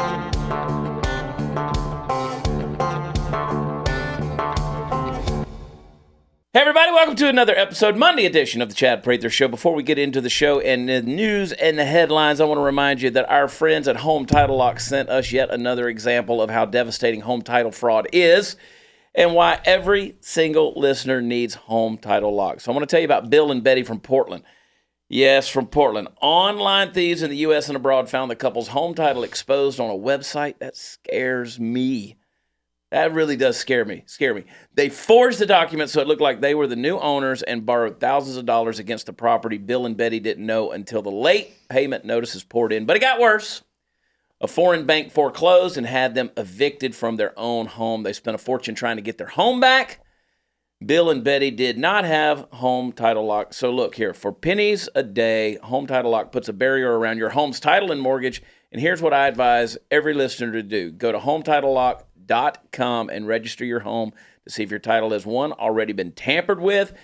Hey everybody, welcome to another episode, Monday edition of the Chad Prather Show. Before we get into the show and the news and the headlines, I want to remind you that our friends at Home Title Lock sent us yet another example of how devastating home title fraud is and why every single listener needs Home Title Lock. So I want to tell you about Bill and Betty from Portland. Yes, from Portland. Online thieves in the U.S. and abroad found the couple's home title exposed on a website. That scares me. That really does scare me. They forged the document so it looked like they were the new owners and borrowed thousands of dollars against the property Bill and Betty didn't know until the late payment notices poured in. But it got worse. A foreign bank foreclosed and had them evicted from their own home. They spent a fortune trying to get their home back. Bill and Betty did not have Home Title Lock. So look here, for pennies a day, Home Title Lock puts a barrier around your home's title and mortgage. And here's what I advise every listener to do. Go to HometitleLock.com and register your home to see if your title has, one, already been tampered with,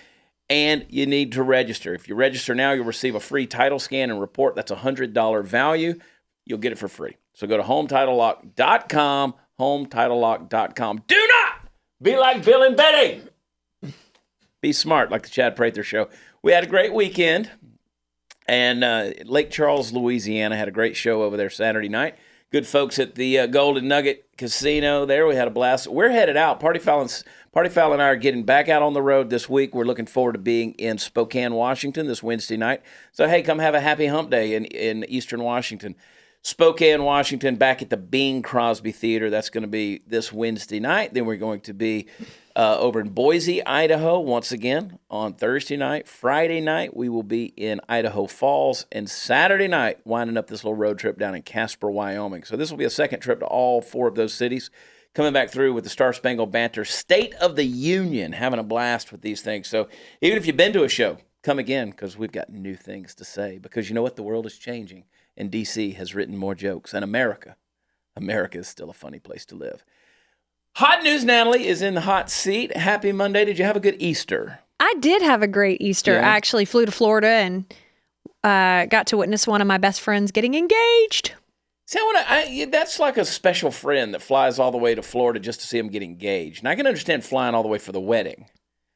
and you need to register. If you register now, you'll receive a free title scan and report. That's a $100 value. You'll get it for free. So go to HometitleLock.com, HometitleLock.com. Do not be like Bill and Betty. Be smart, like the Chad Prather Show. We had a great weekend, and Lake Charles, Louisiana had a great show over there Saturday night. Good folks at the Golden Nugget Casino there. We had a blast. We're headed out. Party Foul and I are getting back out on the road this week. We're looking forward to being in Spokane, Washington this Wednesday night. So, hey, come have a happy hump day in Eastern Washington. Spokane, Washington, back at the Bing Crosby Theater. That's going to be this Wednesday night. Then we're going to be over in Boise, Idaho, once again on Thursday night. Friday night, we will be in Idaho Falls. And Saturday night, winding up this little road trip down in Casper, Wyoming. So this will be a second trip to all four of those cities. Coming back through with the Star Spangled Banter, State of the Union, having a blast with these things. So even if you've been to a show, come again, because we've got new things to say. Because you know what? The world is changing. And D.C. has written more jokes. And America is still a funny place to live. Hot News Natalie is in the hot seat. Happy Monday. Did you have a good Easter? I did have a great Easter. Yeah. I actually flew to Florida and got to witness one of my best friends getting engaged. See, that's like a special friend that flies all the way to Florida just to see him get engaged. And I can understand flying all the way for the wedding.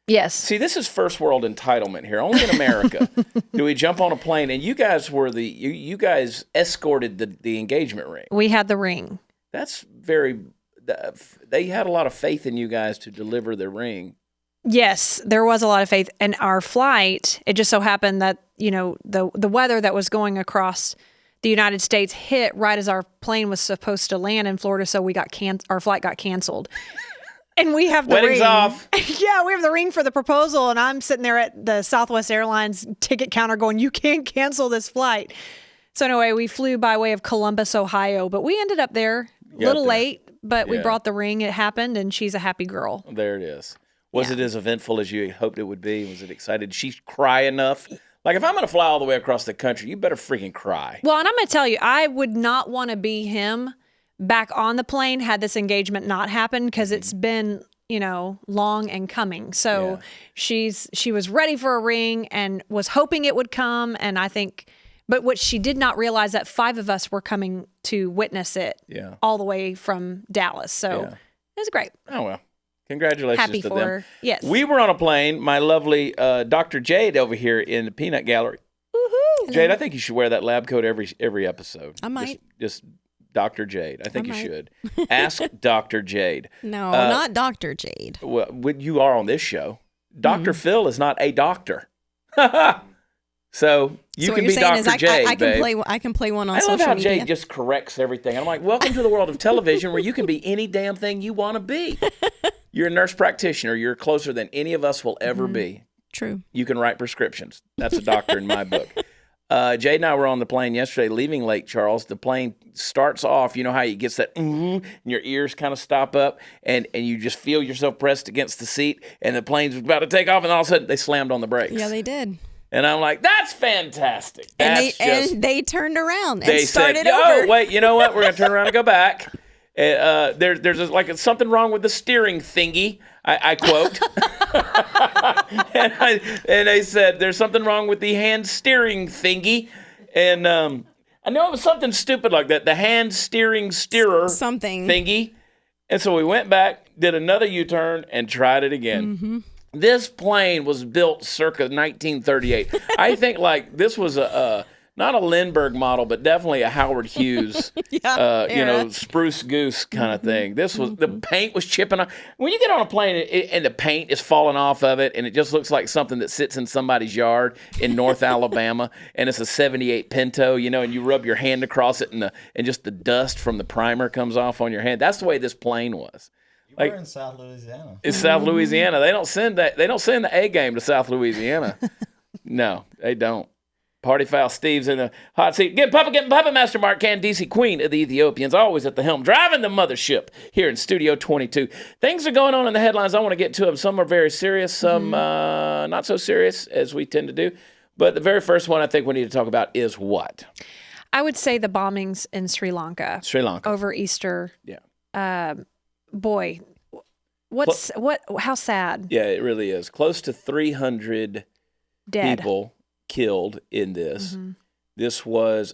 Yes. See, this is first world entitlement here. Only in America do we jump on a plane. And you guys were you guys escorted the engagement ring. We had the ring. That's they had a lot of faith in you guys to deliver the ring. Yes, there was a lot of faith. And our flight, it just so happened that, the weather that was going across the United States hit right as our plane was supposed to land in Florida. So our flight got canceled. And we have the Wedding's ring. Off. Yeah, we have the ring for the proposal, and I'm sitting there at the Southwest Airlines ticket counter going, you can't cancel this flight. So anyway, we flew by way of Columbus, Ohio, but we ended up there a little late, but we brought the ring. It happened, and she's a happy girl. There it is. Was it as eventful as you hoped it would be? Was it excited? Did she cry enough? Like, if I'm going to fly all the way across the country, you better freaking cry. Well, and I'm going to tell you, I would not want to be him back on the plane had this engagement not happened, because it's been, long and coming. So she was ready for a ring and was hoping it would come. And I think, but what she did not realize that 5 of us were coming to witness it all the way from Dallas. So it was great. Oh, well. Congratulations Happy to for them. her. Yes. We were on a plane, my lovely Dr. Jade over here in the Peanut Gallery. Woohoo! Jade, I think you should wear that lab coat every episode. I might. Just Dr. Jade. I think you should. Ask Dr. Jade. No, not Dr. Jade. Well, you are on this show. Dr. Phil is not a doctor. So you can be Dr. Jade, I can play one on social media. I love how Jade just corrects everything. I'm like, welcome to the world of television where you can be any damn thing you want to be. You're a nurse practitioner. You're closer than any of us will ever be. True. You can write prescriptions. That's a doctor in my book. Jade and I were on the plane yesterday leaving Lake Charles. The plane starts off, you know how it gets that, and your ears kind of stop up, and you just feel yourself pressed against the seat, and the plane's about to take off, and all of a sudden they slammed on the brakes. Yeah, they did. And I'm like, that's fantastic. And they turned around and they started said, over. Oh, wait, you know what? We're going to turn around and go back. There's like something wrong with the steering thingy, I quote. and they said, there's something wrong with the hand steering thingy. And I know it was something stupid like that. The hand steering steerer something thingy. And so we went back, did another U-turn, and tried it again. Mm-hmm. This plane was built circa 1938. I think like this was not a Lindbergh model, but definitely a Howard Hughes, spruce goose kind of thing. This was the paint was chipping off. When you get on a plane and the paint is falling off of it, and it just looks like something that sits in somebody's yard in North Alabama, and it's a '78 Pinto, and you rub your hand across it, and just the dust from the primer comes off on your hand. That's the way this plane was. We're in South Louisiana. It's South Louisiana. They don't send the A game to South Louisiana. No, they don't. Party foul. Steve's in the hot seat. Getting puppet, Master Mark Candice, Queen of the Ethiopians, always at the helm, driving the mothership here in Studio 22. Things are going on in the headlines. I want to get to them. Some are very serious, some not so serious, as we tend to do. But the very first one I think we need to talk about is what? I would say the bombings in Sri Lanka. Over Easter. Yeah. Boy, how sad. Yeah, it really is. Close to 300 dead people killed in this. Mm-hmm. This was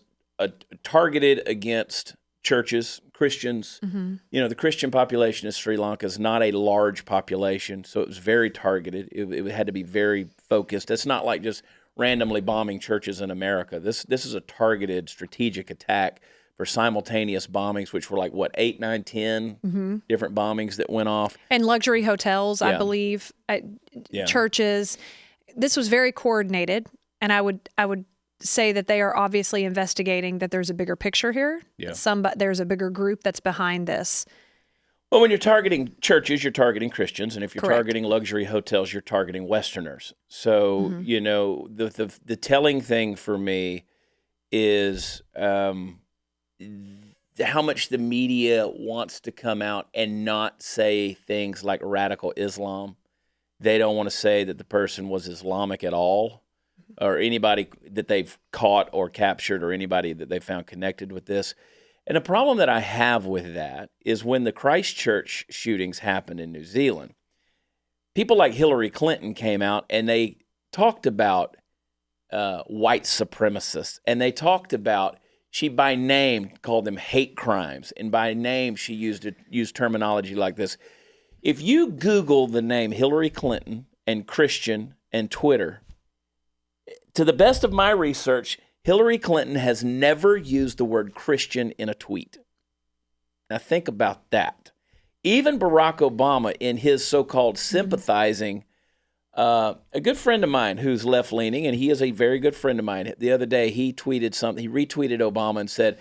targeted against churches, Christians. Mm-hmm. The Christian population of Sri Lanka is not a large population, so it was very targeted. It had to be very focused. It's not like just randomly bombing churches in America. This is a targeted strategic attack for simultaneous bombings, which were like, 8, 9, 10 different bombings that went off. And luxury hotels, I believe, churches. This was very coordinated. And I would say that they are obviously investigating that there's a bigger picture here. Yeah. There's a bigger group that's behind this. Well, when you're targeting churches, you're targeting Christians, and if you're targeting luxury hotels, you're targeting Westerners. So the telling thing for me is how much the media wants to come out and not say things like radical Islam. They don't want to say that the person was Islamic at all, or anybody that they've caught or captured, or anybody that they found connected with this. And the problem that I have with that is when the Christchurch shootings happened in New Zealand, people like Hillary Clinton came out and they talked about white supremacists, and they talked about, she by name called them hate crimes, and by name she used terminology like this. If you Google the name Hillary Clinton and Christian and Twitter, to the best of my research, Hillary Clinton has never used the word Christian in a tweet. Now think about that. Even Barack Obama, in his so-called sympathizing, a good friend of mine who's left-leaning, and he is a very good friend of mine, the other day he tweeted something, he retweeted Obama and said,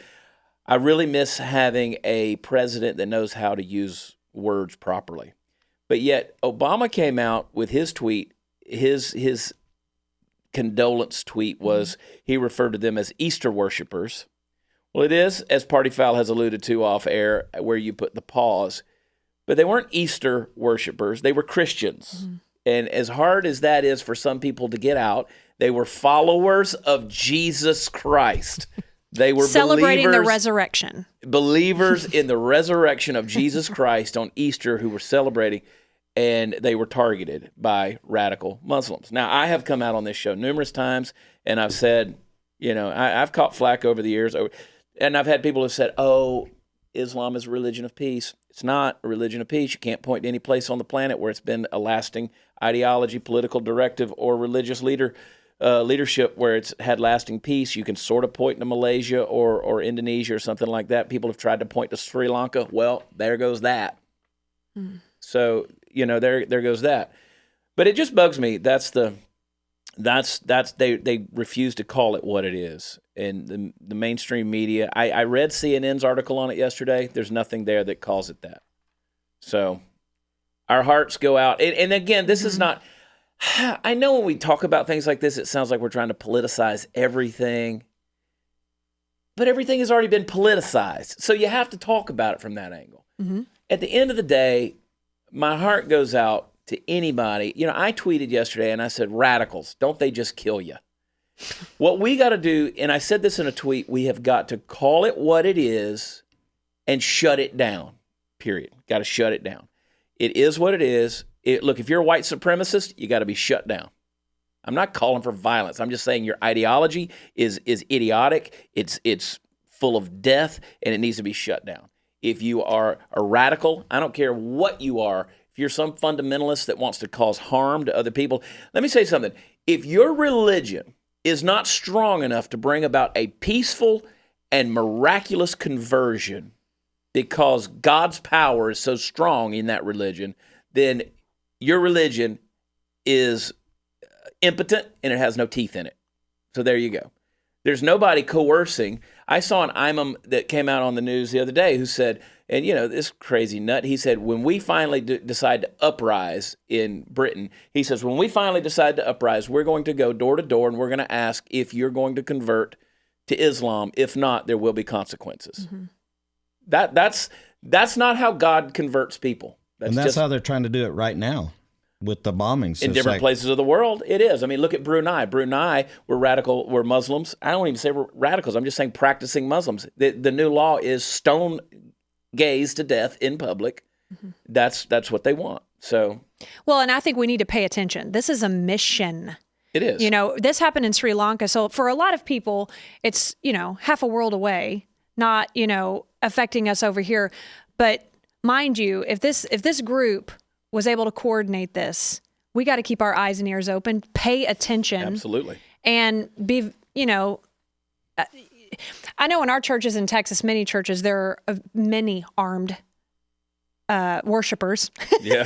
I really miss having a president that knows how to use words properly. But yet Obama came out with his tweet, his condolence tweet was, he referred to them as Easter worshipers. Well, it is, as Party Foul has alluded to off air, where you put the pause. But they weren't Easter worshipers. They were Christians. Mm-hmm. And as hard as that is for some people to get out, they were followers of Jesus Christ. They were celebrating the resurrection. Believers in the resurrection of Jesus Christ on Easter who were celebrating. And they were targeted by radical Muslims. Now, I have come out on this show numerous times, and I've said, I've caught flack over the years, and I've had people who have said, Islam is a religion of peace. It's not a religion of peace. You can't point to any place on the planet where it's been a lasting ideology, political directive, or religious leadership where it's had lasting peace. You can sort of point to Malaysia or Indonesia or something like that. People have tried to point to Sri Lanka. Well, there goes that. Mm. So, there goes that. But it just bugs me. They refuse to call it what it is. And the mainstream media, I read CNN's article on it yesterday. There's nothing there that calls it that. So our hearts go out. And again, this is not, I know when we talk about things like this, it sounds like we're trying to politicize everything. But everything has already been politicized. So you have to talk about it from that angle. Mm-hmm. At the end of the day, my heart goes out to anybody. I tweeted yesterday and I said, radicals, don't they just kill you? What we got to do, and I said this in a tweet, we have got to call it what it is and shut it down, period. Got to shut it down. It is what it is. Look, if you're a white supremacist, you got to be shut down. I'm not calling for violence. I'm just saying your ideology is idiotic. It's full of death, and it needs to be shut down. If you are a radical, I don't care what you are. If you're some fundamentalist that wants to cause harm to other people, let me say something. If your religion is not strong enough to bring about a peaceful and miraculous conversion because God's power is so strong in that religion, then your religion is impotent and it has no teeth in it. So there you go. There's nobody coercing. I saw an imam that came out on the news the other day who said, and this crazy nut, he said, when we finally decide to uprise in Britain, he says, when we finally decide to uprise, we're going to go door to door and we're going to ask if you're going to convert to Islam. If not, there will be consequences. Mm-hmm. That's not how God converts people. That's how they're trying to do it right now with the bombings. In different places of the world, it is. I mean, look at Brunei. Brunei were Muslims. I don't even say we're radicals. I'm just saying practicing Muslims. The new law is stone gays to death in public. Mm-hmm. That's what they want. So, well, and I think we need to pay attention. This is a mission. It is. This happened in Sri Lanka. So for a lot of people, it's, half a world away, not, affecting us over here. But mind you, if this group was able to coordinate this, we got to keep our eyes and ears open, pay attention. Absolutely. And be, I know in our churches in Texas, many churches, there are many armed worshipers. Yeah.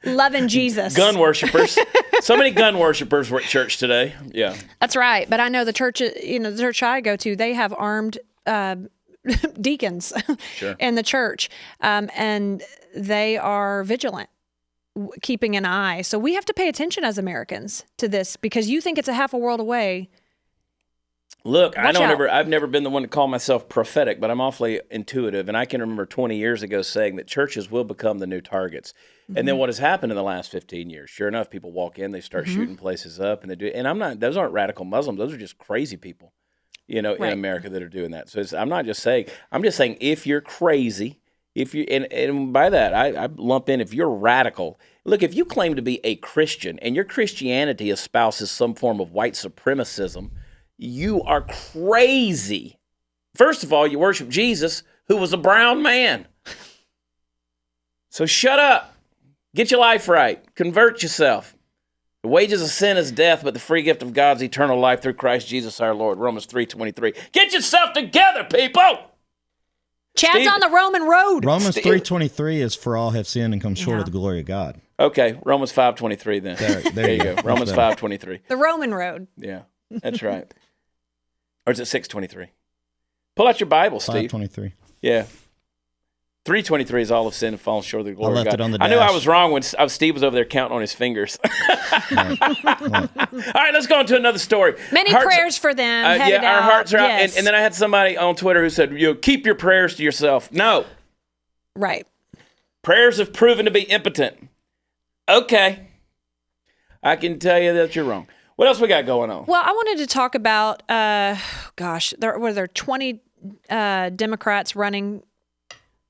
Loving Jesus. Gun worshipers. So many gun worshipers were at church today. Yeah. That's right. But I know the church, the church I go to, they have armed deacons sure. in the church. And they are vigilant, keeping an eye. So we have to pay attention as Americans to this, because you think it's a half a world away. Look, I've never been the one to call myself prophetic, but I'm awfully intuitive. And I can remember 20 years ago saying that churches will become the new targets. Mm-hmm. And then what has happened in the last 15 years? Sure enough, people walk in, they start mm-hmm. shooting places up, and they do. And those aren't radical Muslims. Those are just crazy people, right. in America that are doing that. So I'm just saying if you're crazy, and by that, I lump in if you're radical. Look, if you claim to be a Christian and your Christianity espouses some form of white supremacism, you are crazy. First of all, you worship Jesus, who was a brown man. So shut up. Get your life right. Convert yourself. The wages of sin is death, but the free gift of God's eternal life through Christ Jesus our Lord. Romans 3:23. Get yourself together, people. Chad's on the Roman road. Romans 3:23 is for all have sinned and come short of the glory of God. Okay, Romans 5:23 then. There you go. Romans 5:23. The Roman road. Yeah, that's right. Or is it 6:23? Pull out your Bible, Steve. 5:23. Yeah. 3:23 is all of sin and fallen short of the glory of God. I left it on the dash. I knew I was wrong when Steve was over there counting on his fingers. All right, let's go on to another story. Many prayers for them. Our hearts are out. Yes. And then I had somebody on Twitter who said, keep your prayers to yourself. No. Right. Prayers have proven to be impotent. Okay. I can tell you that you're wrong. What else we got going on? Well, I wanted to talk about, there were 20 Democrats running.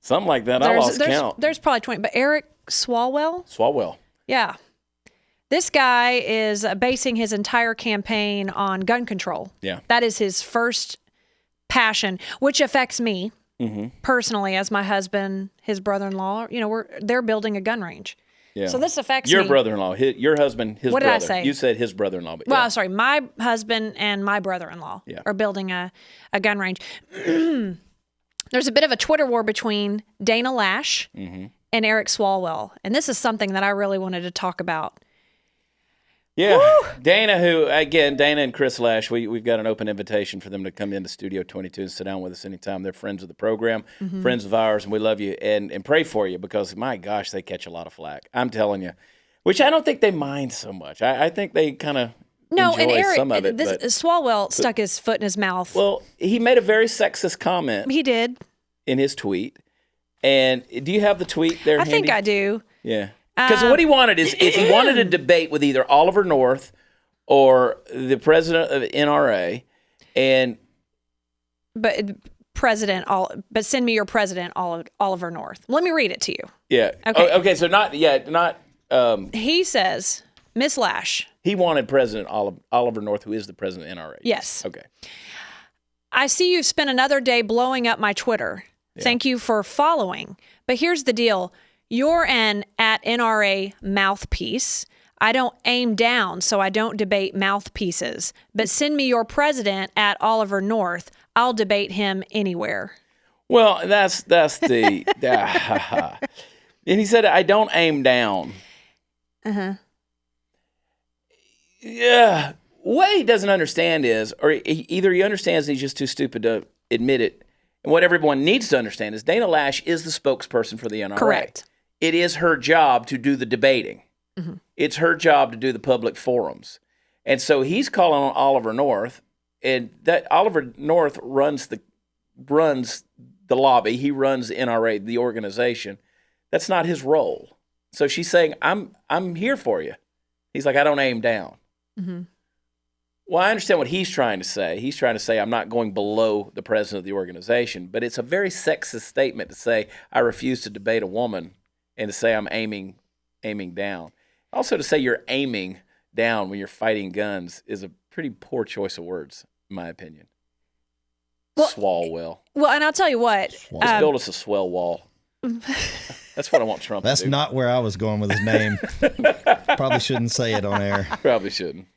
Something like that. I lost count. There's probably 20, but Eric Swalwell. Yeah. This guy is basing his entire campaign on gun control. Yeah. That is his first passion, which affects me mm-hmm. personally as my husband, his brother-in-law. They're building a gun range. Yeah. So this affects your brother-in-law, your husband, his brother. What did I say? You said his brother-in-law. But well, sorry, my husband and my brother-in-law are building a gun range. There's a bit of a Twitter war between Dana Loesch mm-hmm. and Eric Swalwell, and this is something that I really wanted to talk about. Yeah, woo! Dana and Chris Loesch, we've got an open invitation for them to come into Studio 22 and sit down with us anytime. They're friends of the program, mm-hmm. friends of ours, and we love you and pray for you because, my gosh, they catch a lot of flack. I'm telling you, which I don't think they mind so much. I think they kind of enjoy some of it. Swalwell stuck his foot in his mouth. Well, he made a very sexist comment. He did. In his tweet. And do you have the tweet there handy? I think I do. Yeah. Because what he wanted is he wanted a debate with either Oliver North or the president of NRA, but send me your president, Oliver North. Let me read it to you. Yeah. Okay. So not. He says, Miss Loesch. He wanted President Oliver North, who is the president of NRA. Yes. Okay. I see you've spent another day blowing up my Twitter. Yeah. Thank you for following. But here's the deal. You're an @NRA mouthpiece. I don't aim down, so I don't debate mouthpieces. But send me your president @Oliver North. I'll debate him anywhere. Well, that's the... And he said, I don't aim down. Uh-huh. Yeah. What he doesn't understand is, or either he understands and he's just too stupid to admit it, and what everyone needs to understand is Dana Loesch is the spokesperson for the NRA. Correct. It is her job to do the debating. Mm-hmm. It's her job to do the public forums. And so he's calling on Oliver North, and that Oliver North runs the lobby. He runs the NRA, the organization. That's not his role. So she's saying, I'm here for you. He's like, I don't aim down. Mm-hmm. Well, I understand what he's trying to say. He's trying to say, I'm not going below the president of the organization. But it's a very sexist statement to say, I refuse to debate a woman, and to say I'm aiming down. Also, to say you're aiming down when you're fighting guns is a pretty poor choice of words, in my opinion. Well, Swalwell. Well, and I'll tell you what. Just build us a swell wall. That's what I want Trump to do. That's not where I was going with his name. Probably shouldn't say it on air. Probably shouldn't.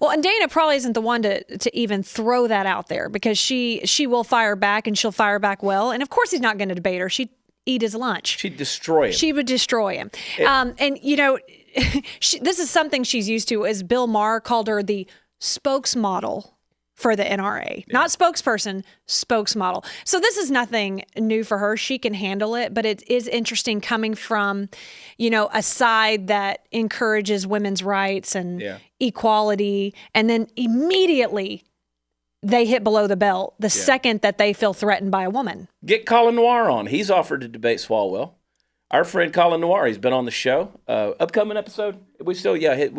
Well, and Dana probably isn't the one to even throw that out there, because she will fire back, and she'll fire back well. And of course he's not going to debate her. She'd eat his lunch. She'd destroy him. She would destroy him. And, you know, this is something she's used to, as Bill Maher called her the spokesmodel for the NRA. Yeah. Not spokesperson, spokesmodel. So this is nothing new for her. She can handle it, but it is interesting coming from, you know, a side that encourages women's rights and equality, and then immediately they hit below the belt the second that they feel threatened by a woman. Get Colin Noir on. He's offered to debate Swalwell. Our friend Colin Noir, he's been on the show. Upcoming episode, we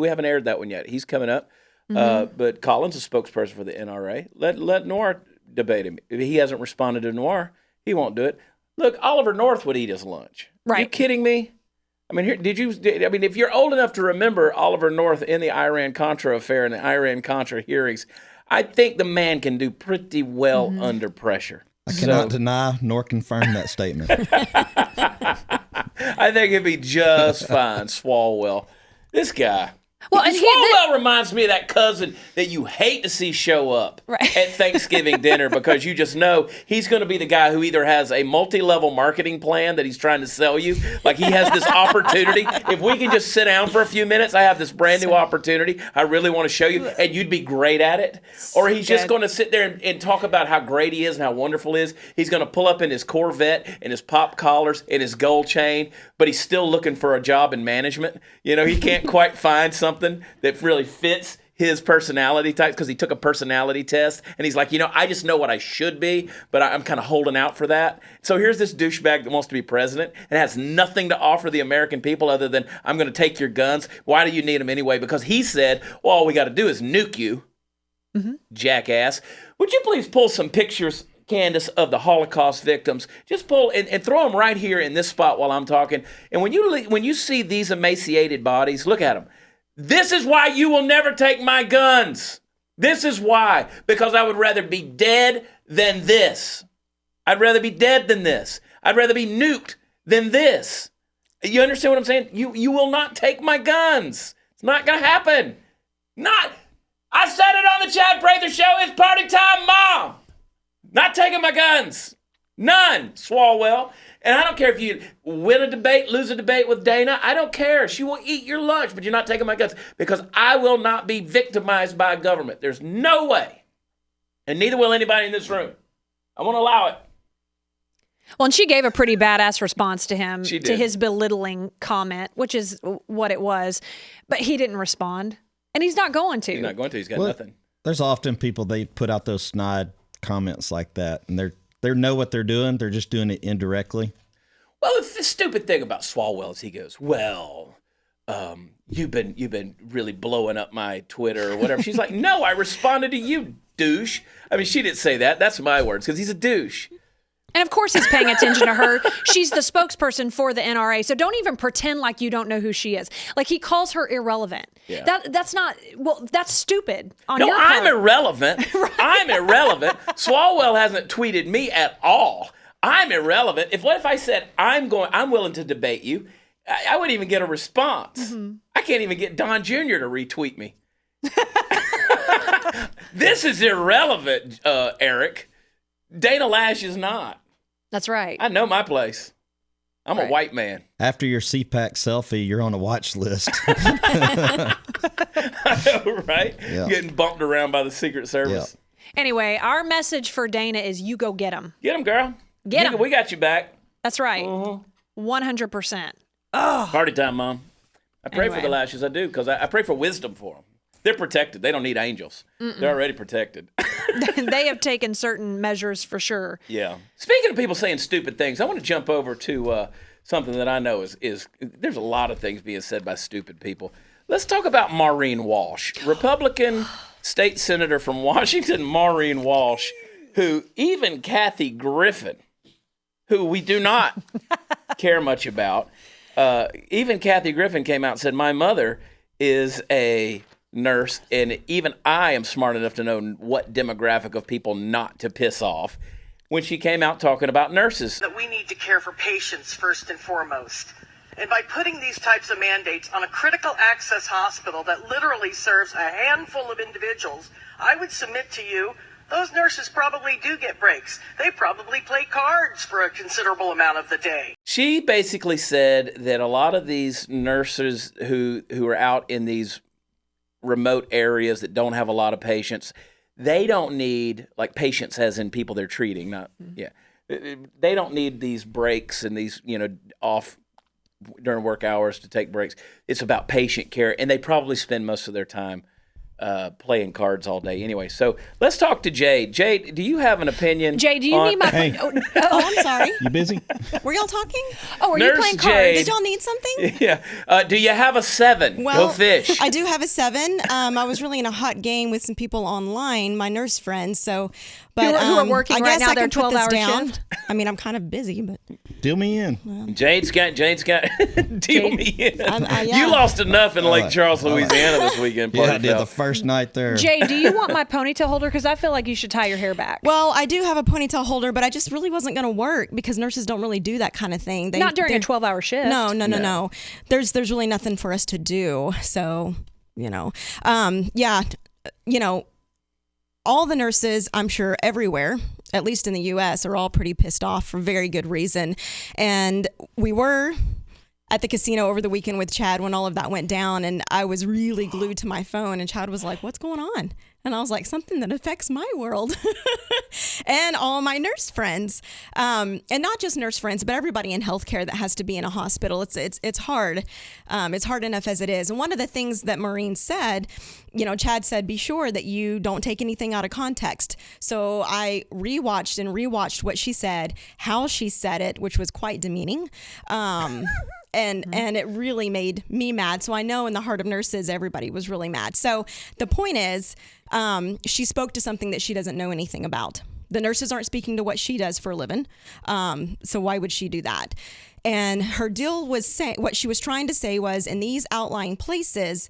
haven't aired that one yet. He's coming up. Mm-hmm. But Colin's a spokesperson for the NRA. Let Noir debate him. If he hasn't responded to Noir, he won't do it. Look, Oliver North would eat his lunch. Right. Are you kidding me? I mean, if you're old enough to remember Oliver North in the Iran-Contra affair and the Iran-Contra hearings, I think the man can do pretty well under pressure. I cannot deny nor confirm that statement. I think it'd be just fine, Swalwell. This guy. Well, and Swalwell reminds me of that cousin that you hate to see show up at Thanksgiving dinner, because you just know he's going to be the guy who either has a multi-level marketing plan that he's trying to sell you, like he has this opportunity. If we can just sit down for a few minutes, I have this brand new opportunity I really want to show you, and you'd be great at it. Or he's just going to sit there and talk about how great he is and how wonderful he is. He's going to pull up in his Corvette and his pop collars and his gold chain, but he's still looking for a job in management. You know, he can't quite find something that really fits his personality type, because he took a personality test and he's like, you know, I just know what I should be, but I'm kind of holding out for that. So here's this douchebag that wants to be president and has nothing to offer the American people other than, I'm going to take your guns. Why do you need them anyway? Because he said, well, all we got to do is nuke you, jackass. Would you please pull some pictures, Candace, of the Holocaust victims? Just pull and throw them right here in this spot while I'm talking. And when you see these emaciated bodies, look at them. This is why you will never take my guns. This is why. Because I would rather be dead than this. I'd rather be dead than this. I'd rather be nuked than this. You understand what I'm saying? You will not take my guns. It's not going to happen. I said it on the Chad Prather Show. It's party time, Mom. Not taking my guns. None, Swalwell. And I don't care if you win a debate, lose a debate with Dana. I don't care. She will eat your lunch, but you're not taking my guns, because I will not be victimized by government. There's no way. And neither will anybody in this room. I won't allow it. Well, and she gave a pretty badass response to him, to his belittling comment, which is what it was. But he didn't respond. And he's not going to. He's not going to. He's got nothing. There's often people, they put out those snide comments like that, and they know what they're doing. They're just doing it indirectly. Well, the stupid thing about Swalwell is he goes, well, you've been really blowing up my Twitter or whatever. She's like, no, I responded to you, douche. I mean, she didn't say that. That's my words, because he's a douche. And of course he's paying attention to her. She's the spokesperson for the NRA. So don't even pretend like you don't know who she is. Like, he calls her irrelevant. Yeah. That's not, well, that's stupid on No, your part. I'm irrelevant. Right. I'm irrelevant. Swalwell hasn't tweeted me at all. I'm irrelevant. What if I said, I'm willing to debate you? I wouldn't even get a response. Mm-hmm. I can't even get Don Jr. to retweet me. This is irrelevant, Eric. Dana Loesch is not. That's right. I know my place. I'm a white man. After your CPAC selfie, you're on a watch list. I know, right? Yeah. Getting bumped around by the Secret Service. Yeah. Anyway, our message for Dana is you go get him. Get him, girl. Get him. We got you back. That's right. 100%. Oh. Party time, Mom. I pray for the Loesch's. I do, because I pray for wisdom for them. They're protected. They don't need angels. They're already protected. They have taken certain measures for sure. Yeah. Speaking of people saying stupid things, I want to jump over to something that I know is there's a lot of things being said by stupid people. Let's talk about Maureen Walsh, Republican state senator from Washington, Maureen Walsh, who even Kathy Griffin, who we do not care much about, even Kathy Griffin came out and said, my mother is a nurse, and even I am smart enough to know what demographic of people not to piss off, when she came out talking about nurses. That we need to care for patients first and foremost. And by putting these types of mandates on a critical access hospital that literally serves a handful of individuals, I would submit to you, those nurses probably do get breaks. They probably play cards for a considerable amount of the day. She basically said that a lot of these nurses who are out in these remote areas that don't have a lot of patients, they don't need, like patients as in people they're treating, not, they don't need these breaks and these, off during work hours to take breaks. It's about patient care, and they probably spend most of their time playing cards all day anyway. So let's talk to Jade. Jade, do you have an opinion? Jade, do you need my... Hey. Oh, I'm sorry. You busy? Were y'all talking? Oh, are you Nurse playing Jade. cards? Did y'all need something? Yeah. Do you have a 7? Well, Go fish. I do have a 7. I was really in a hot game with some people online, my nurse friends. So, but who are working I right guess now, I their can put this 12-hour down. shift? I mean, I'm kind of busy, but Deal me in. Jade's got deal me in. yeah. You lost enough in Lake Charles, Louisiana this weekend. Yeah, I Party did Foul. the first night there. Jade, do you want my ponytail holder? Because I feel like you should tie your hair back. well, I do have a ponytail holder, but I just really wasn't going to work because nurses don't really do that kind of thing. Not during a 12-hour shift. No. There's really nothing for us to do. So, all the nurses, I'm sure everywhere, at least in the U.S., are all pretty pissed off for very good reason. And we were at the casino over the weekend with Chad when all of that went down, and I was really glued to my phone, and Chad was like, what's going on? And I was like, something that affects my world and all my nurse friends. And not just nurse friends, but everybody in healthcare that has to be in a hospital. It's hard. It's hard enough as it is. And one of the things that Maureen said, Chad said, be sure that you don't take anything out of context. So I rewatched what she said, how she said it, which was quite demeaning. And it really made me mad. So I know in the heart of nurses, everybody was really mad. So the point is, she spoke to something that she doesn't know anything about. The nurses aren't speaking to what she does for a living. So why would she do that? And her deal was what she was trying to say was, in these outlying places,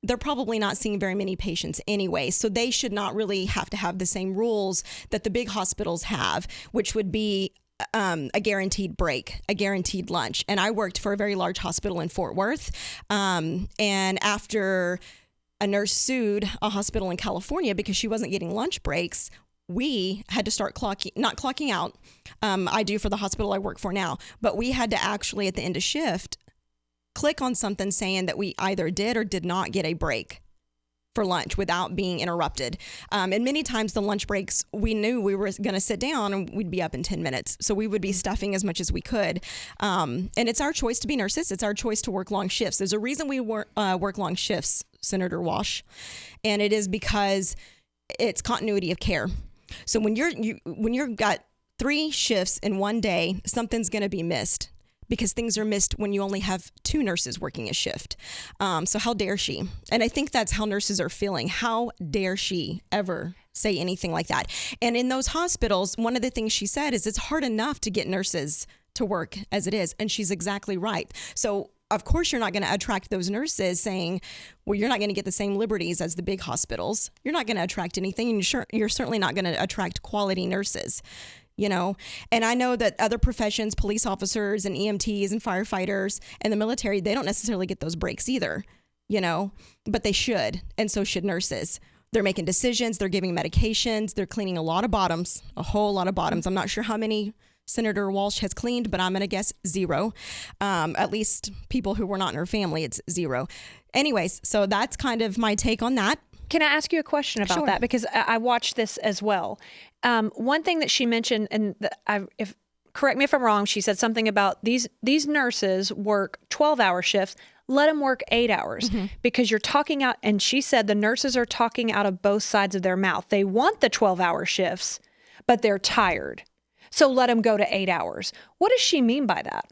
they're probably not seeing very many patients anyway. So they should not really have to have the same rules that the big hospitals have, which would be a guaranteed break, a guaranteed lunch. And I worked for a very large hospital in Fort Worth. And after a nurse sued a hospital in California because she wasn't getting lunch breaks, we had to start not clocking out. I do for the hospital I work for now, but we had to actually at the end of shift click on something saying that we either did or did not get a break for lunch without being interrupted. And many times the lunch breaks, we knew we were going to sit down and we'd be up in 10 minutes. So we would be stuffing as much as we could. And it's our choice to be nurses. It's our choice to work long shifts. There's a reason we work long shifts, Senator Walsh. And it is because it's continuity of care. So when you've got 3 shifts in one day, something's going to be missed. because things are missed when you only have 2 nurses working a shift. So how dare she? And I think that's how nurses are feeling. How dare she ever say anything like that? And in those hospitals, one of the things she said is it's hard enough to get nurses to work as it is. And she's exactly right. So of course, you're not going to attract those nurses saying, well, you're not going to get the same liberties as the big hospitals. You're not going to attract anything. And you're certainly not going to attract quality nurses, you know. And I know that other professions, police officers and EMTs and firefighters and the military, they don't necessarily get those breaks either, you know, but they should. And so should nurses. They're making decisions. They're giving medications. They're cleaning a lot of bottoms, a whole lot of bottoms. I'm not sure how many Senator Walsh has cleaned, but I'm going to guess 0. At least people who were not in her family, it's 0. Anyways, so that's kind of my take on that. Can I ask you a question about that? Because I watched this as well. One thing that she mentioned, and correct me if I'm wrong, she said something about these nurses work 12-hour shifts. Let them work 8 hours because you're talking out. And she said the nurses are talking out of both sides of their mouth. They want the 12-hour shifts, but they're tired. So let them go to 8 hours. What does she mean by that?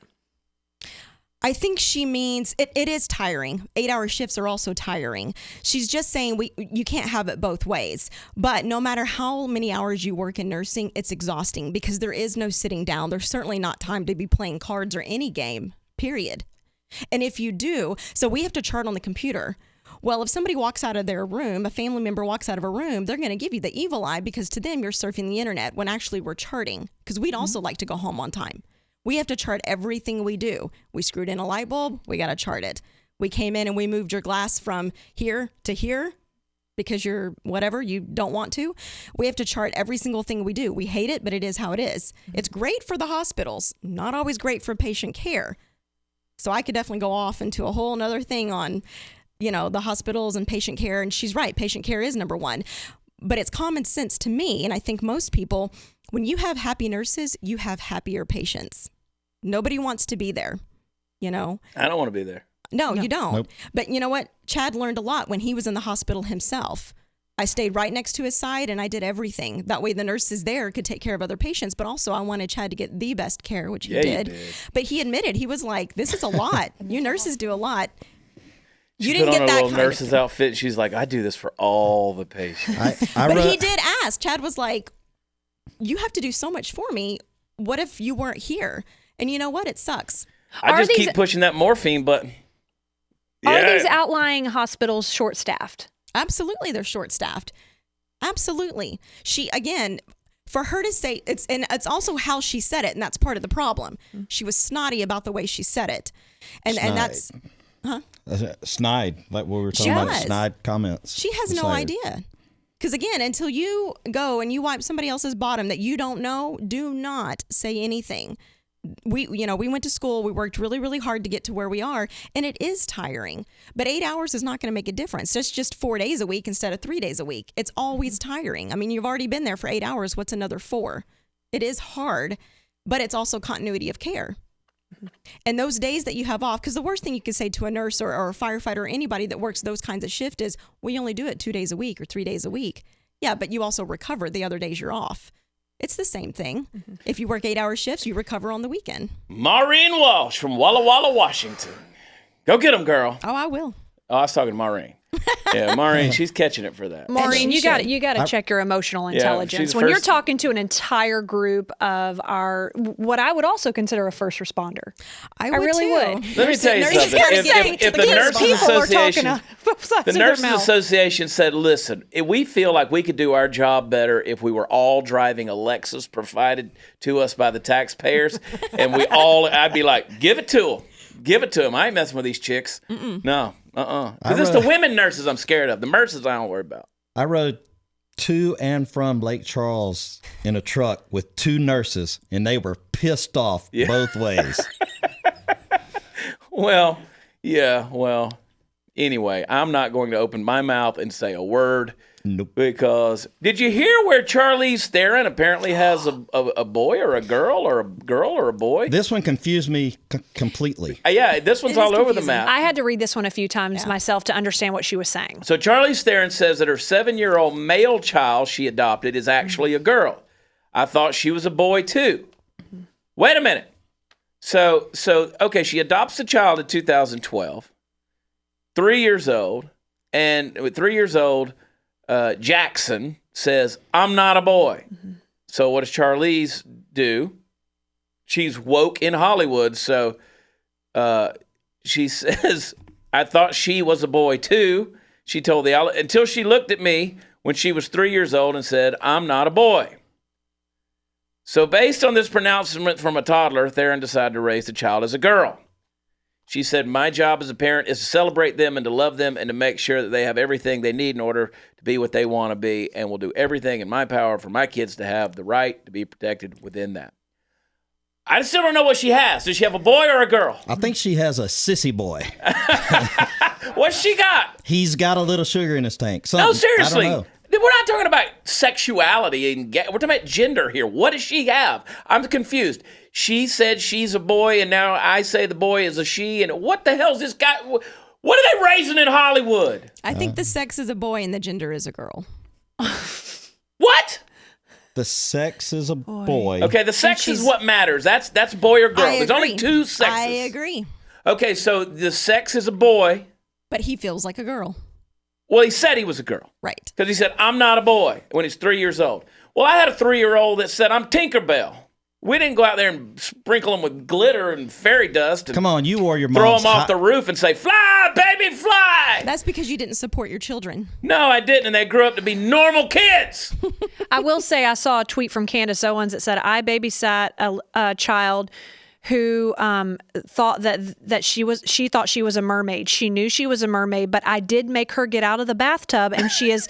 I think she means it is tiring. 8-hour shifts are also tiring. She's just saying you can't have it both ways. But no matter how many hours you work in nursing, it's exhausting because there is no sitting down. There's certainly not time to be playing cards or any game, period. And if you do, so we have to chart on the computer. Well, if somebody walks out of their room, a family member walks out of a room, they're going to give you the evil eye because to them, you're surfing the internet when actually we're charting because we'd also like to go home on time. We have to chart everything we do. We screwed in a light bulb. We got to chart it. We came in and we moved your glass from here to here because you're whatever, you don't want to. We have to chart every single thing we do. We hate it, but it is how it is. It's great for the hospitals, not always great for patient care. So I could definitely go off into a whole nother thing on the hospitals and patient care. And she's right. Patient care is number one. But it's common sense to me. And I think most people, when you have happy nurses, you have happier patients. Nobody wants to be there, I don't want to be there. No, you don't. Nope. But you know what? Chad learned a lot when he was in the hospital himself. I stayed right next to his side and I did everything. That way the nurses there could take care of other patients. But also I wanted Chad to get the best care, which he did. You did. But he admitted, he was like, this is a lot. You nurses do a lot. She put on a little nurse's outfit. And she's like, I do this for all the patients. But he did ask. Chad was like, you have to do so much for me. What if you weren't here? And you know what? It sucks. I just keep pushing that morphine button. Are these outlying hospitals short-staffed? Absolutely, they're short-staffed. Absolutely. She, again, for her to say, it's also how she said it, and that's part of the problem. She was snotty about the way she said it. And that's... Huh? Snide, like what we were talking about, snide comments. She has no idea. Because again, until you go and you wipe somebody else's bottom that you don't know, do not say anything. We went to school, we worked really, really hard to get to where we are, and it is tiring. But 8 hours is not going to make a difference. That's just 4 days a week instead of 3 days a week. It's always tiring. I mean, you've already been there for 8 hours. What's another 4? It is hard, but it's also continuity of care. And those days that you have off, because the worst thing you could say to a nurse or a firefighter or anybody that works those kinds of shift is, we only do it 2 days a week or 3 days a week. Yeah, but you also recover the other days you're off. It's the same thing. If you work 8-hour shifts, you recover on the weekend. Maureen Walsh from Walla Walla, Washington. Go get them, girl. Oh, I will. Oh, I was talking to Maureen. Yeah, Maureen, she's catching it for that. Maureen, you got to check your emotional intelligence. When you're talking to an entire group of what I would also consider a first responder. I really would. Let me tell you something. If the Nurses Association said, listen, we feel like we could do our job better if we were all driving a Lexus provided to us by the taxpayers, and I'd be like, give it to them. Give it to them. I ain't messing with these chicks. No. Because it's the women nurses I'm scared of. The nurses I don't worry about. I rode to and from Lake Charles in a truck with 2 nurses, and they were pissed off both ways. Well, anyway, I'm not going to open my mouth and say a word. Nope. Because did you hear where Charlize Theron apparently has a boy or a girl or a boy? This one confused me completely. Yeah, this one's all over the map. I had to read this one a few times myself to understand what she was saying. So Charlize Theron says that her 7-year-old male child she adopted is actually a girl. I thought she was a boy too. Wait a minute. So okay, she adopts a child in 2012, 3 years old, and with 3 years old, Jackson says, "I'm not a boy." Mm-hmm. So what does Charlize do? She's woke in Hollywood, so she says, "I thought she was a boy too." She told the outlet until she looked at me when she was 3 years old and said, "I'm not a boy." So based on this pronouncement from a toddler, Theron decided to raise the child as a girl. She said, "My job as a parent is to celebrate them and to love them and to make sure that they have everything they need in order to be what they want to be, and will do everything in my power for my kids to have the right to be protected within that." I still don't know what she has. Does she have a boy or a girl? I think she has a sissy boy. What's she got? He's got a little sugar in his tank. No, seriously. I don't know. We're not talking about sexuality. We're talking about gender here. What does she have? I'm confused. She said she's a boy, and now I say the boy is a she. And what the hell is this guy? What are they raising in Hollywood? I think the sex is a boy and the gender is a girl. What? The sex is a boy. Okay, the sex is what matters. That's boy or girl. I There's agree. only two sexes. I agree. Okay, so the sex is a boy. But he feels like a girl. Well, he said he was a girl. Right. Because he said, "I'm not a boy," when he's 3 years old. Well, I had a 3-year-old that said, "I'm Tinkerbell." We didn't go out there and sprinkle them with glitter and fairy dust and Come on, you wore your throw mom's them off the roof and say, "Fly, baby, fly." That's because you didn't support your children. No, I didn't, and they grew up to be normal kids. I will say I saw a tweet from Candace Owens that said, "I babysat a child who thought that she thought she was a mermaid. She knew she was a mermaid, but I did make her get out of the bathtub, and she is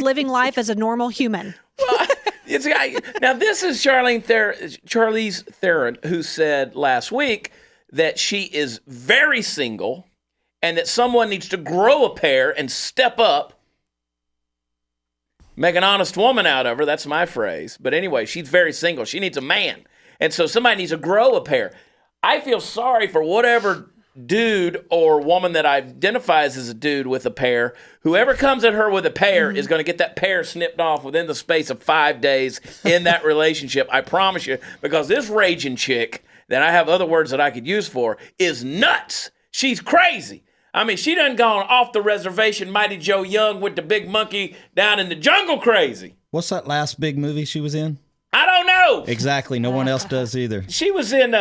living life as a normal human." Well, now, this is Charlize Theron, who said last week that she is very single and that someone needs to grow a pair and step up, make an honest woman out of her. That's my phrase. But anyway, she's very single. She needs a man. And so somebody needs to grow a pair. I feel sorry for whatever dude or woman that identifies as a dude with a pair. Whoever comes at her with a pair is going to get that pair snipped off within the space of 5 days in that relationship. I promise you, because this raging chick that I have other words that I could use for is nuts. She's crazy. I mean, she done gone off the reservation, Mighty Joe Young with the big monkey down in the jungle crazy. What's that last big movie she was in? I don't know. Exactly. No one else does either. She was in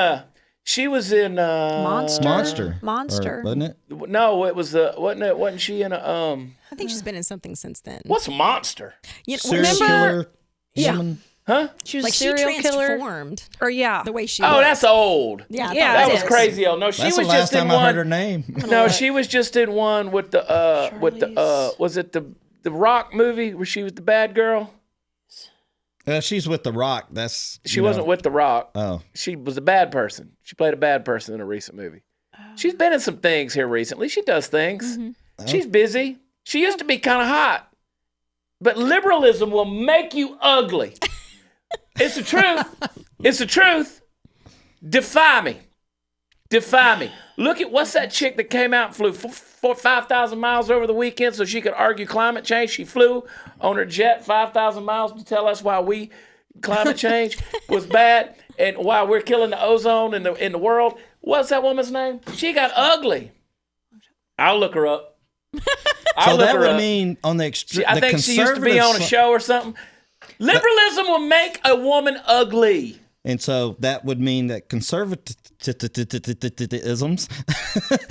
Monster. Or, wasn't it? No, it was wasn't she in a I think she's been in something since then. what's Monster? You Serial killer woman? Huh? She was Like a she serial killer. transformed Or yeah. the way she Oh, looked. that's old. Yeah, I Yeah, thought That it was is. crazy old. No, she That's was the last just in time I heard her one. name. No, she was just in one with the Charlize. was it the Rock movie where she was the bad girl? She's with The Rock. That's She wasn't with the Rock. Oh, She was a bad person. She played a bad person in a recent movie. She's been in some things here recently. She does things. She's busy. She used to be kind of hot. But liberalism will make you ugly. It's the truth. It's the truth. Defy me. Defy me. Look at what's that chick that came out and flew 5,000 miles over the weekend so she could argue climate change. She flew on her jet 5,000 miles to tell us why climate change was bad and why we're killing the ozone in the world. What's that woman's name? She got ugly. I'll look her up. so that would mean on the I think she used to be on a show or something. Liberalism will make a woman ugly. And so that would mean that conservatisms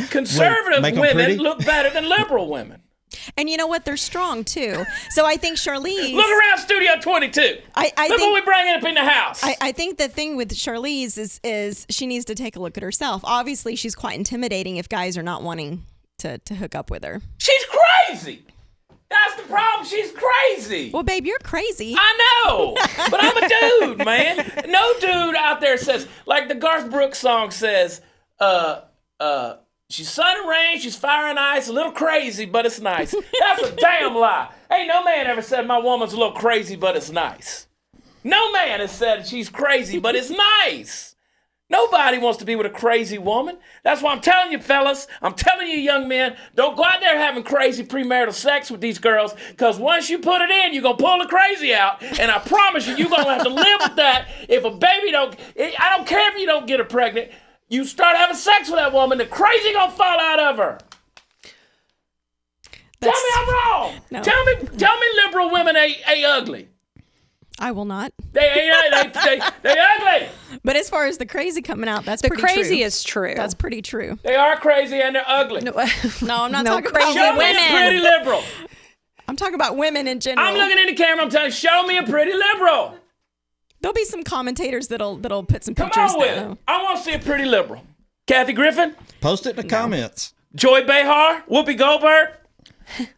Conservative make 'em women pretty? look better than liberal women. And you know what? They're strong too. So I think Charlize. Look around Studio 22. I Look think, what we bringing up in the house. I think the thing with Charlize is she needs to take a look at herself. Obviously, she's quite intimidating if guys are not wanting to hook up with her. She's crazy. That's the problem. She's crazy. Well, babe, you're crazy. I know, but I'm a dude, man. No dude out there says, like the Garth Brooks song says, she's sun and rain, she's fire and ice, a little crazy, but it's nice. That's a damn lie. Ain't no man ever said my woman's a little crazy, but it's nice. No man has said she's crazy, but it's nice. Nobody wants to be with a crazy woman. That's why I'm telling you, fellas, I'm telling you, young men, don't go out there having crazy premarital sex with these girls, because once you put it in, you're going to pull the crazy out, and I promise you, you're going to have to live with that. If a baby I don't care if you don't get her pregnant, you start having sex with that woman, the crazy going to fall out of her. Tell me I'm wrong. No. Tell me liberal women ain't ugly. I will not. They ugly. But as far as the crazy coming out, that's The pretty crazy true. is true. That's pretty true. They are crazy and they're ugly. No, No, I'm not no talking crazy about Show me women. a pretty liberal. I'm talking about women in general. I'm looking in the camera. I'm telling you, show me a pretty liberal. There'll be some commentators that'll put some Come pictures on with there. it. I want to see a pretty liberal. Kathy Griffin, Post it in the comments. Joy Behar, Whoopi Goldberg.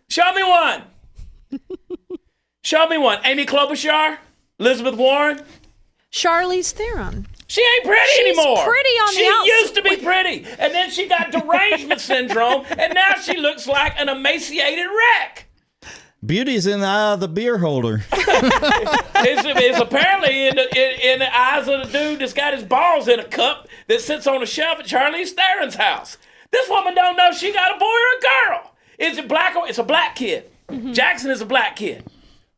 Show me one. Show me one. Amy Klobuchar, Elizabeth Warren. Charlize Theron. She ain't pretty She's anymore. pretty on the She outside. used to be pretty, and then she got derangement syndrome, and now she looks like an emaciated wreck. Beauty's in the eye of the beer holder. It's apparently in the eyes of the dude that's got his balls in a cup that sits on a shelf at Charlize Theron's house. This woman don't know if she got a boy or a girl. Is it black or it's a black kid? Mm-hmm. Jackson is a black kid.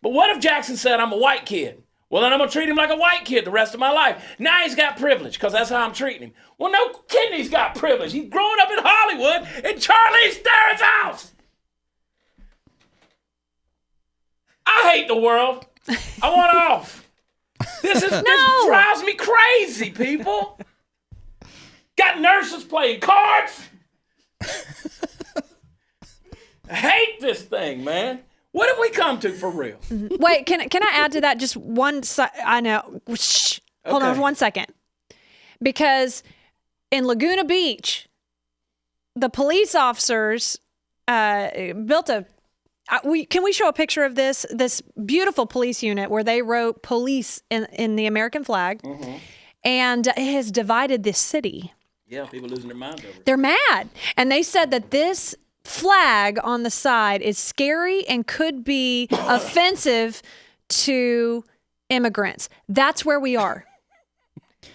But what if Jackson said, I'm a white kid? Well, then I'm going to treat him like a white kid the rest of my life. Now he's got privilege because that's how I'm treating him. Well, no kidding, he's got privilege. He's growing up in Hollywood in Charlize Theron's house. I hate the world. I want off. This drives me crazy, people. Got nurses playing cards. I hate this thing, man. What have we come to for real? Wait, can I add to that just one? I know. Shh. Hold on for 1 second. Because in Laguna Beach, the police officers built a. Can we show a picture of this beautiful police unit where they wrote police in the American flag, and it has divided this city. Yeah, people losing their minds over it. They're mad, and they said that this flag on the side is scary and could be offensive to immigrants. That's where we are.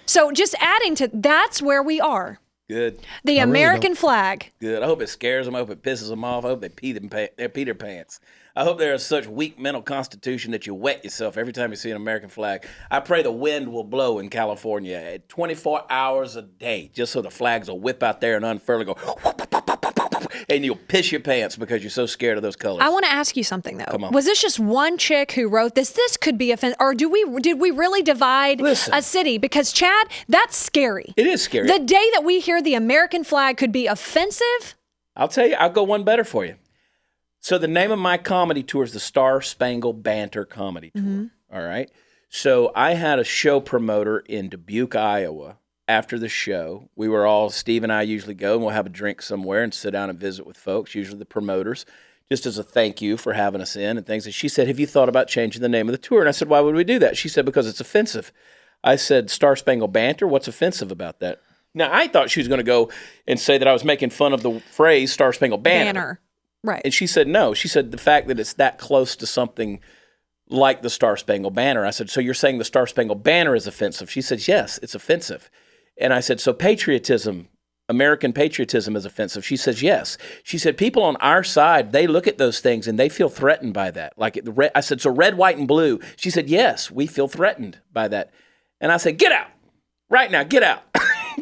So just adding to that's where we are. Good. The American flag. Good. I hope it scares them. I hope it pisses them off. I hope they pee their pants. I hope they're such weak mental constitution that you wet yourself every time you see an American flag. I pray the wind will blow in California at 24 hours a day, just so the flags will whip out there and unfurl and go, and you'll piss your pants because you're so scared of those colors. I want to ask you something though. Come on. Was this just one chick who wrote this? This could be offensive, or did we really divide a city? Because Chad, that's scary. It is scary. The day that we hear the American flag could be offensive. I'll tell you, I'll go one better for you. So the name of my comedy tour is the Star Spangled Banter Comedy Tour. All right. So I had a show promoter in Dubuque, Iowa. After the show, we were all, Steve and I usually go and we'll have a drink somewhere and sit down and visit with folks, usually the promoters, just as a thank you for having us in and things. And she said, have you thought about changing the name of the tour? And I said, why would we do that? She said, because it's offensive. I said, Star Spangled Banter? What's offensive about that? Now, I thought she was going to go and say that I was making fun of the phrase Star Spangled Banner. Right. And she said, no. She said, the fact that it's that close to something like the Star Spangled Banner. I said, so you're saying the Star Spangled Banner is offensive? She said, yes, it's offensive. And I said, so patriotism, American patriotism is offensive? She says, yes. She said, people on our side, they look at those things and they feel threatened by that. I said, so red, white, and blue. She said, yes, we feel threatened by that. And I said, get out. Right now, get out.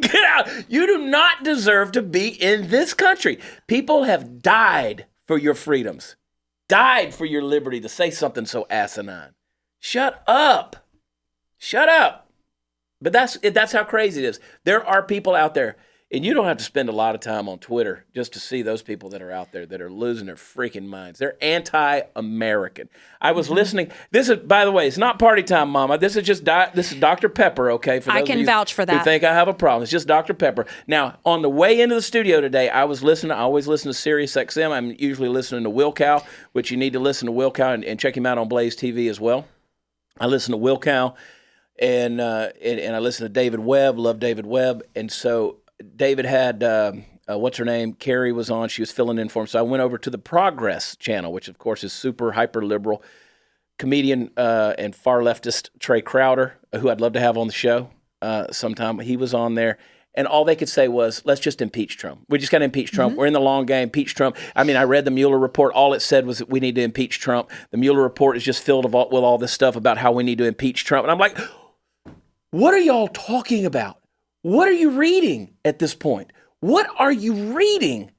Get out. You do not deserve to be in this country. People have died for your freedoms, died for your liberty to say something so asinine. Shut up. Shut up. But that's how crazy it is. There are people out there, and you don't have to spend a lot of time on Twitter just to see those people that are out there that are losing their freaking minds. They're anti-American. I was listening. This is, by the way, it's not party time, Mama. This is Dr. Pepper, okay? For those I can of you vouch for who that. think I have a problem. It's just Dr. Pepper. Now, on the way into the studio today, I always listen to Sirius XM. I'm usually listening to Will Cow, which you need to listen to Will Cow and check him out on Blaze TV as well. I listen to Will Cow. And I listen to David Webb, love David Webb. And so David had, what's her name? Carrie was on. She was filling in for him. So I went over to the Progress channel, which, of course, is super hyper-liberal comedian and far leftist Trey Crowder, who I'd love to have on the show. sometime. He was on there. And all they could say was, let's just impeach Trump. We just got to impeach Trump. We're in the long game. Impeach Trump. I mean, I read the Mueller report. All it said was that we need to impeach Trump. The Mueller report is just filled with all this stuff about how we need to impeach Trump. And I'm like, what are y'all talking about? What are you reading at this point? What are you reading?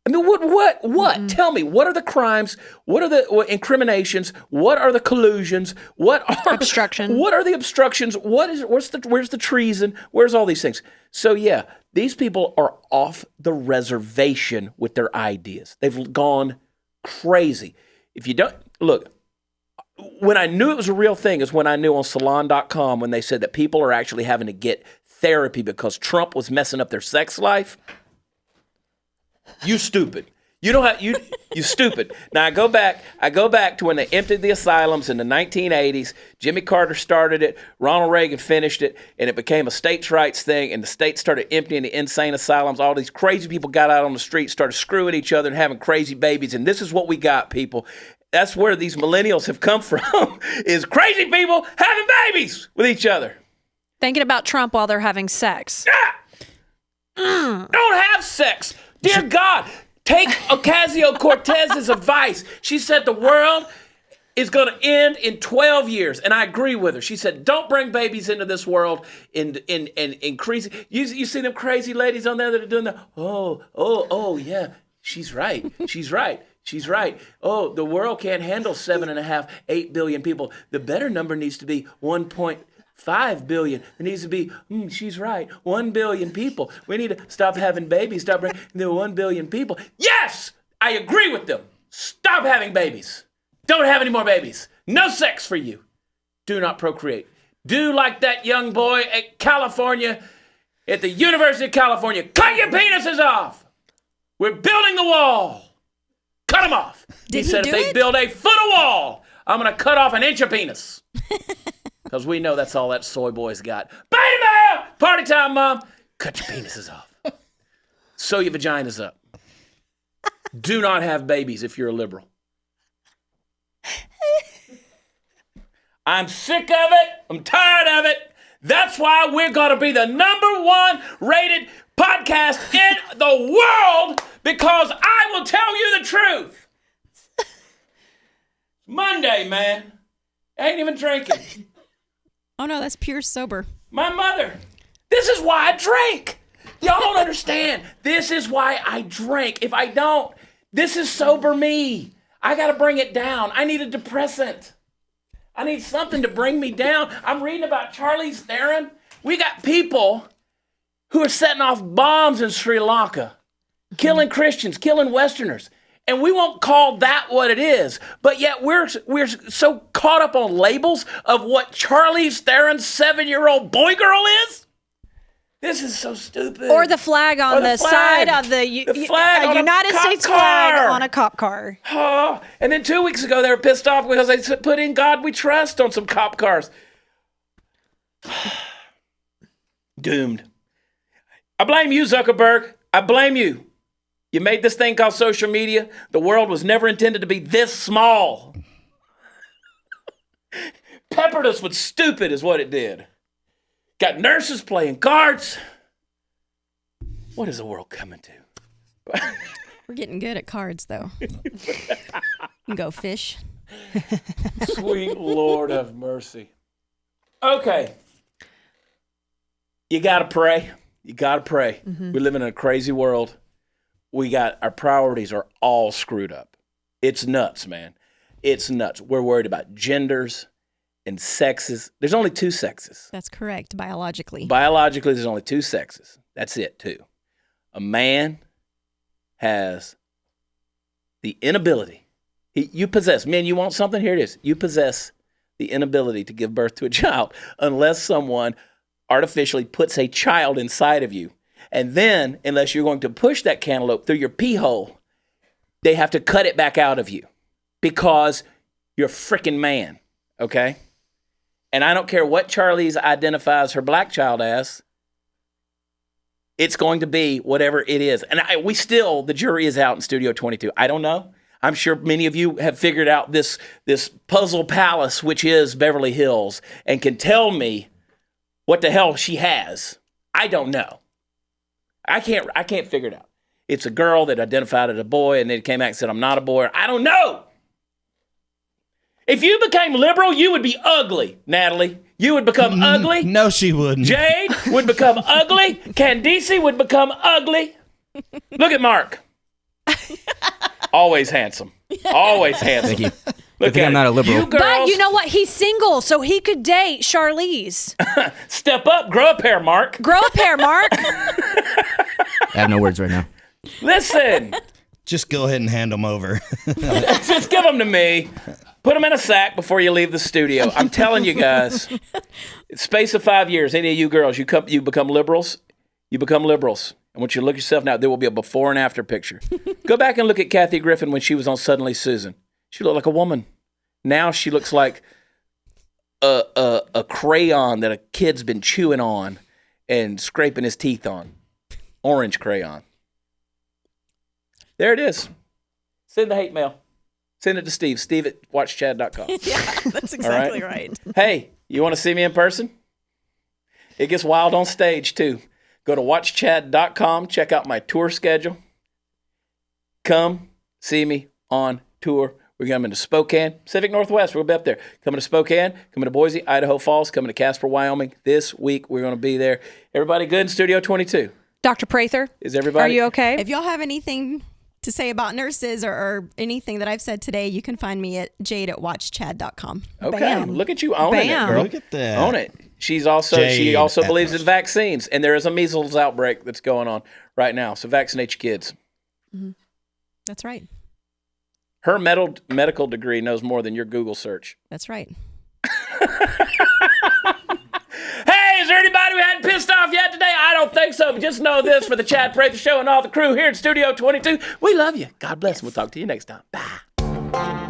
I mean, what? Tell me, what are the crimes? What are the incriminations? What are the collusions? What are obstruction? What are the obstructions? Where's the treason? Where's all these things? So yeah, these people are off the reservation with their ideas. They've gone crazy. If you don't look, when I knew it was a real thing is when I knew on salon.com when they said that people are actually having to get therapy because Trump was messing up their sex life. You stupid. You don't have you stupid. Now I go back to when they emptied the asylums in the 1980s. Jimmy Carter started it, Ronald Reagan finished it, and it became a states' rights thing, and the states started emptying the insane asylums. All these crazy people got out on the street, started screwing each other and having crazy babies, and this is what we got, people. That's where these millennials have come from, is crazy people having babies with each other. Thinking about Trump while they're having sex. Don't have sex. Dear God, take Ocasio-Cortez's advice. She said the world is going to end in 12 years, and I agree with her. She said, don't bring babies into this world and increase. You see them crazy ladies on there that are doing that? Oh, yeah, she's right. She's right. Oh, the world can't handle 7.5, 8 billion people. The better number needs to be 1.5 billion. It needs to be, she's right, 1 billion people. We need to stop having babies, stop bringing the 1 billion people. Yes, I agree with them. Stop having babies. Don't have any more babies. No sex for you. Do not procreate. Do like that young boy at California, at the University of California. Cut your penises off. We're building the wall. Cut them off. He said if they build a foot of wall, I'm going to cut off an inch of penis. Because we know that's all that soy boy's got. Beta male! Party time, Mom! Cut your penises off. Sew your vaginas up. Do not have babies if you're a liberal. I'm sick of it. I'm tired of it. That's why we're going to be the #1 rated podcast in the world, because I will tell you the truth. Monday, man. I ain't even drinking. Oh, no, that's pure sober. My mother. This is why I drink. Y'all don't understand. This is why I drink. If I don't, this is sober me. I got to bring it down. I need a depressant. I need something to bring me down. I'm reading about Charlize Theron. We got people who are setting off bombs in Sri Lanka, killing Christians, killing Westerners. And we won't call that what it is. But yet we're so caught up on labels of what Charlize Theron's 7-year-old boy girl is. This is so stupid. Or the flag on the side of the United States flag on a cop car. Oh, and then 2 weeks ago, they were pissed off because they put in God We Trust on some cop cars. Doomed. I blame you, Zuckerberg. I blame you. You made this thing called social media. The world was never intended to be this small. Peppered us with stupid is what it did. Got nurses playing cards. What is the world coming to? We're getting good at cards, though. You can go fish. Sweet Lord of mercy. Okay. You got to pray. You got to pray. Mm-hmm. We live in a crazy world. Our priorities are all screwed up. It's nuts, man. It's nuts. We're worried about genders and sexes. There's only 2 sexes. That's correct, biologically. Biologically, there's only 2 sexes. That's it, too. A man has the inability. You possess, man, you want something? Here it is. You possess the inability to give birth to a child unless someone artificially puts a child inside of you. And then, unless you're going to push that cantaloupe through your pee hole, they have to cut it back out of you because you're a freaking man, okay? And I don't care what Charlize identifies her black child as. It's going to be whatever it is. And the jury is out in Studio 22. I don't know. I'm sure many of you have figured out this puzzle palace, which is Beverly Hills, and can tell me what the hell she has. I don't know. I can't figure it out. It's a girl that identified as a boy and then came out and said, I'm not a boy. I don't know. If you became liberal, you would be ugly, Natalie. You would become ugly. No, she wouldn't. Jade would become ugly. Candice would become ugly. Look at Mark. Always handsome. Always handsome. Thank you. Look I think I'm not a liberal. You girls, But you know what? He's single, so he could date Charlize. step up, grow a pair, Mark. Grow a pair, Mark. I have no words right now. Listen, Just go ahead and hand them over. just give them to me. Put them in a sack before you leave the studio. I'm telling you guys, space of 5 years, any of you girls, you become liberals. You become liberals. I want you to look yourself now. There will be a before and after picture. Go back and look at Kathy Griffin when she was on Suddenly Susan. She looked like a woman. Now she looks like a crayon that a kid's been chewing on and scraping his teeth on. Orange crayon. There it is. Send the hate mail. Send it to Steve. Steve@watchchad.com. Yeah, that's exactly right. Hey, you want to see me in person? It gets wild on stage, too. Go to watchchad.com. Check out my tour schedule. Come see me on tour. We're coming to Spokane, Pacific Northwest. We'll be up there. Coming to Spokane, coming to Boise, Idaho Falls, coming to Casper, Wyoming. This week, we're going to be there. Everybody good in Studio 22? Dr. Prather, Is everybody? are you okay? If y'all have anything to say about nurses or anything that I've said today, you can find me at jade@watchchad.com. Okay. Bam. Look at you owning Bam. it, girl. Look at that. Own it. She also believes in vaccines, and there is a measles outbreak that's going on right now. So vaccinate your kids. That's right. Her medical degree knows more than your Google search. That's right. Hey, is there anybody we hadn't pissed off yet today? I don't think so. But just know this for the Chad Prather Show and all the crew here at Studio 22. We love you. God bless. We'll talk to you next time. Bye.